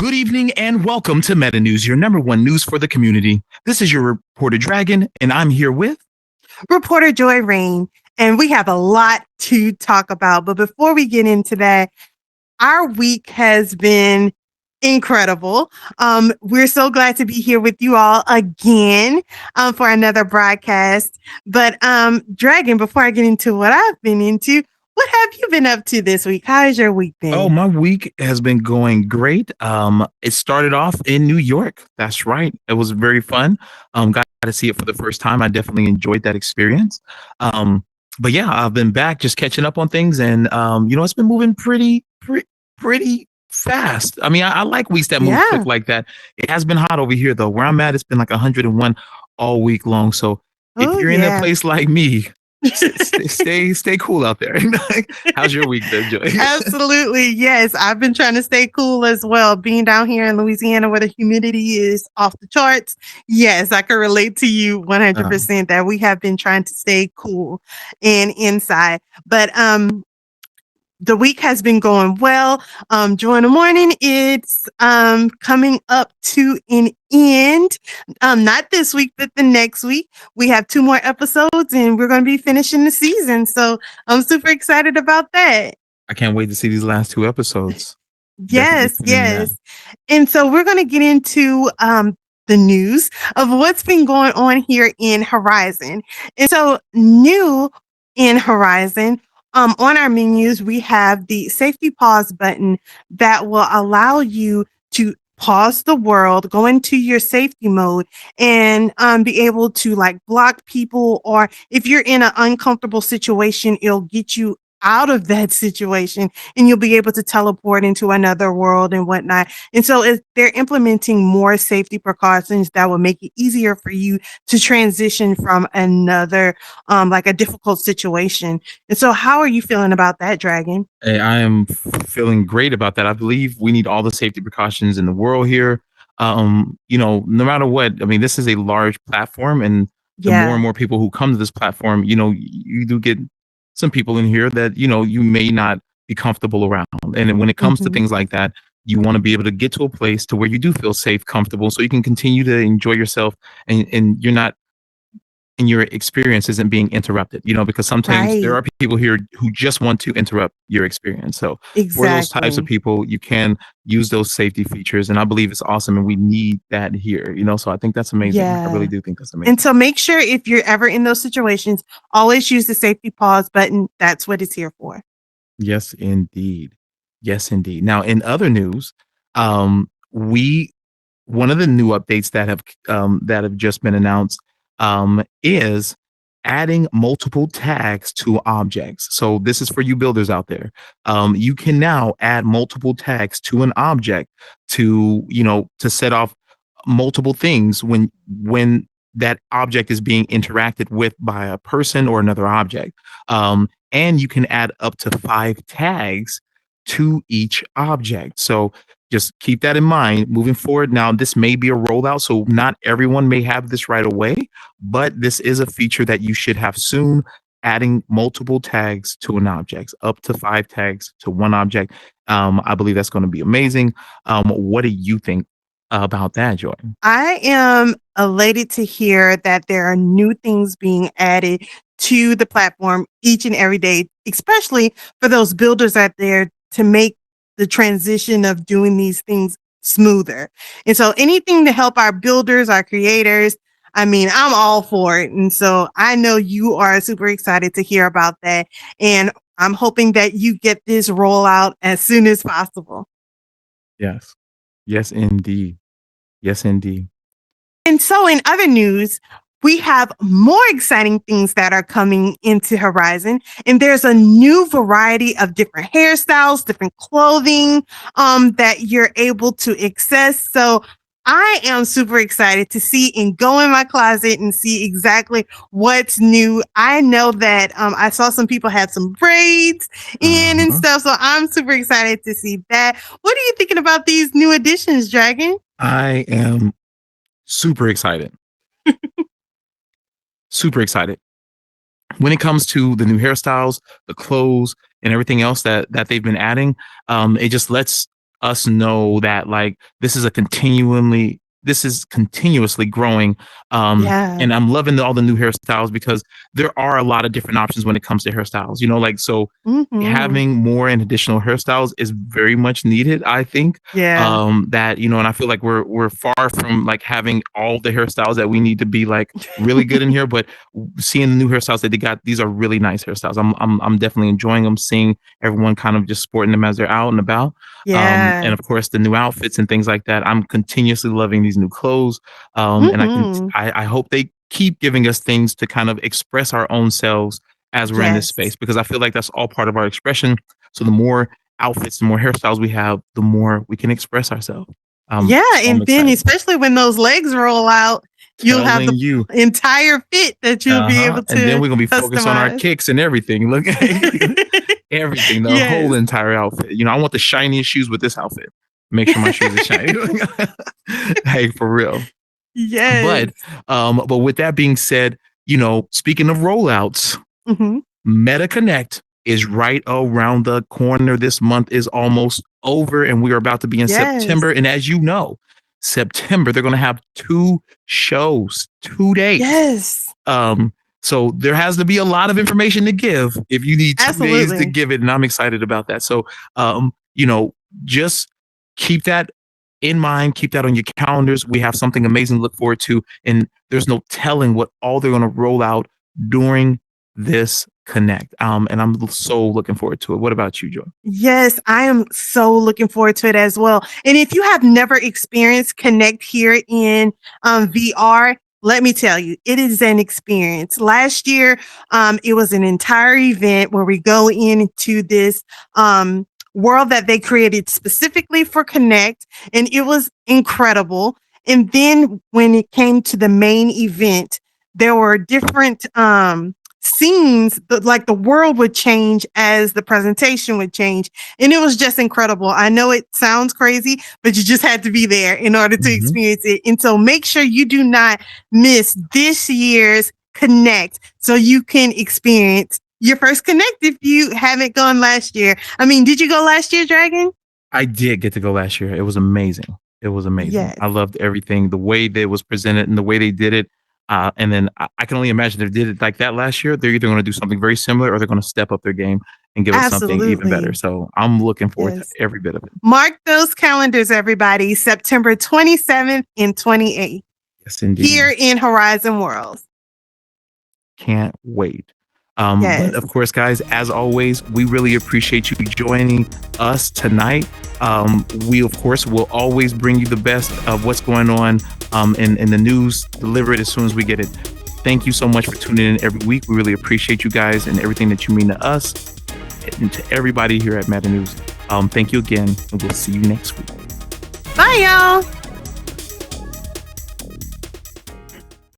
Good evening and welcome to Meta News, your number one news for the community. This is your reporter Dragon, and I'm here with Reporter Joy Rain, and we have a lot to talk about. But before we get into that, our week has been incredible. We're so glad to be here with you all again for another broadcast. But Dragon, before I get into what I've been into, what have you been up to this week? How has your week been? Oh, my week has been going great. It started off in New York. That's right. It was very fun. Got to see it for the first time. I definitely enjoyed that experience. But yeah, I've been back just catching up on things, and it's been moving pretty fast. I mean, I like weeks that move quick like that. It has been hot over here though. Where I'm at, it's been like 101 all week long. So if you're in a place like me, stay cool out there. How's your week then, Joy? Absolutely. Yes. I've been trying to stay cool as well. Being down here in Louisiana where the humidity is off the charts. Yes, I can relate to you 100% that we have been trying to stay cool and inside. But the week has been going well. Joy in the morning, it's coming up to an end. Not this week, but the next week. We have 2 more episodes and we're going to be finishing the season. So I'm super excited about that. I can't wait to see these last 2 episodes. Yes. And so we're going to get into the news of what's been going on here in Horizon. And so new in Horizon, on our menus, we have the safety pause button that will allow you to pause the world, go into your safety mode, and be able to like block people, or if you're in an uncomfortable situation, it'll get you out of that situation and you'll be able to teleport into another world and whatnot. And so they're implementing more safety precautions that will make it easier for you to transition from another like a difficult situation. And so how are you feeling about that, Dragon? Hey, I am feeling great about that. I believe we need all the safety precautions in the world here. No matter what, I mean, this is a large platform, and the more and more people who come to this platform, you do get some people in here that, you may not be comfortable around. And when it comes to things like that, you want to be able to get to a place to where you do feel safe, comfortable, so you can continue to enjoy yourself and you're not, and your experience isn't being interrupted, because sometimes there are people here who just want to interrupt your experience. So for those types of people, you can use those safety features. And I believe it's awesome. And we need that here, so I think that's amazing. I really do think that's amazing. And so make sure if you're ever in those situations, always use the safety pause button. That's what it's here for. Yes, indeed. Yes, indeed. Now, in other news, one of the new updates that have just been announced is adding multiple tags to objects. So this is for you builders out there. You can now add multiple tags to an object to set off multiple things when that object is being interacted with by a person or another object. And you can add up to 5 tags to each object. So just keep that in mind moving forward. Now, this may be a rollout, so not everyone may have this right away, but this is a feature that you should have soon, adding multiple tags to an object, up to 5 tags to one object. I believe that's going to be amazing. What do you think about that, Joy? I am elated to hear that there are new things being added to the platform each and every day, especially for those builders out there to make the transition of doing these things smoother. And so anything to help our builders, our creators, I mean, I'm all for it. And so I know you are super excited to hear about that. And I'm hoping that you get this rollout as soon as possible. Yes. Yes, indeed. Yes, indeed. And so in other news, we have more exciting things that are coming into Horizon, and there's a new variety of different hairstyles, different clothing that you're able to access. So I am super excited to see and go in my closet and see exactly what's new. I know that I saw some people had some braids in and stuff, so I'm super excited to see that. What are you thinking about these new additions, Dragon? I am super excited. Super excited. When it comes to the new hairstyles, the clothes, and everything else that they've been adding, it just lets us know that like this is continuously growing. Yeah. And I'm loving all the new hairstyles because there are a lot of different options when it comes to hairstyles. You know, like so Mhm. having more and additional hairstyles is very much needed, I think. Yeah. That, you know, and I feel like we're far from like having all the hairstyles that we need to be like really good in here, but seeing the new hairstyles that they got, these are really nice hairstyles. I'm definitely enjoying them, seeing everyone kind of just sporting them as they're out and about. And Yeah. of course the new outfits and things like that. I'm continuously loving these new clothes. And Mhm. I hope they keep giving us things to kind of express our own selves as we're in this Yes. space, because I feel like that's all part of our expression. So the more outfits, the more hairstyles we have, the more we can express ourselves. Yeah, So I'm and then excited. especially when those legs roll out, you'll have Telling the you. entire fit that you'll be able And then to we're gonna be focused on our customize. kicks and everything. Look, everything, the whole Yes. entire outfit. You know, I want the shiniest shoes with this outfit. Make sure my shoes are shiny. Hey, for real. Yes. But with that being said, you know, speaking of rollouts, Mhm. Meta Connect is right around the corner. This month is almost over, and we are about to be in Yes. September. And as you know, September, they're going to have 2 shows, 2 days. Yes. So there has to be a lot of information to give if you need 2 days to Absolutely. give it. And I'm excited about that. So, you know, just keep that in mind, keep that on your calendars. We have something amazing to look forward to. And there's no telling what all they're going to roll out during this connect. And I'm so looking forward to it. What about you, Joy? Yes, I am so looking forward to it as well. And if you have never experienced Connect here in VR, let me tell you, it is an experience. Last year, it was an entire event where we go into this world that they created specifically for Connect, and it was incredible. And then when it came to the main event, there were different scenes, like the world would change as the presentation would change, and it was just incredible. I know it sounds crazy, but you just had to be there in order to Mhm. experience it. And so make sure you do not miss this year's Connect so you can experience your first Connect if you haven't gone last year. I mean, did you go last year, Dragon? I did get to go last year. It was amazing. It was amazing. Yes, I loved everything, the way that it was presented and the way they did it. And then I can only imagine if they did it like that last year, they're either going to do something very similar or they're going to step up their game and give us something even better. absolutely. So I'm looking forward to Yes. every bit of it. Mark those calendars, everybody. September 27th and 28th Yes, indeed. here in Horizon Worlds. Can't wait. But Yes. of course, guys, as always, we really appreciate you joining us tonight. We, of course, will always bring you the best of what's going on in the news, deliver it as soon as we get it. Thank you so much for tuning in every week. We really appreciate you guys and everything that you mean to us and to everybody here at Meta News. Thank you again, and we'll see you next week. Bye, y'all.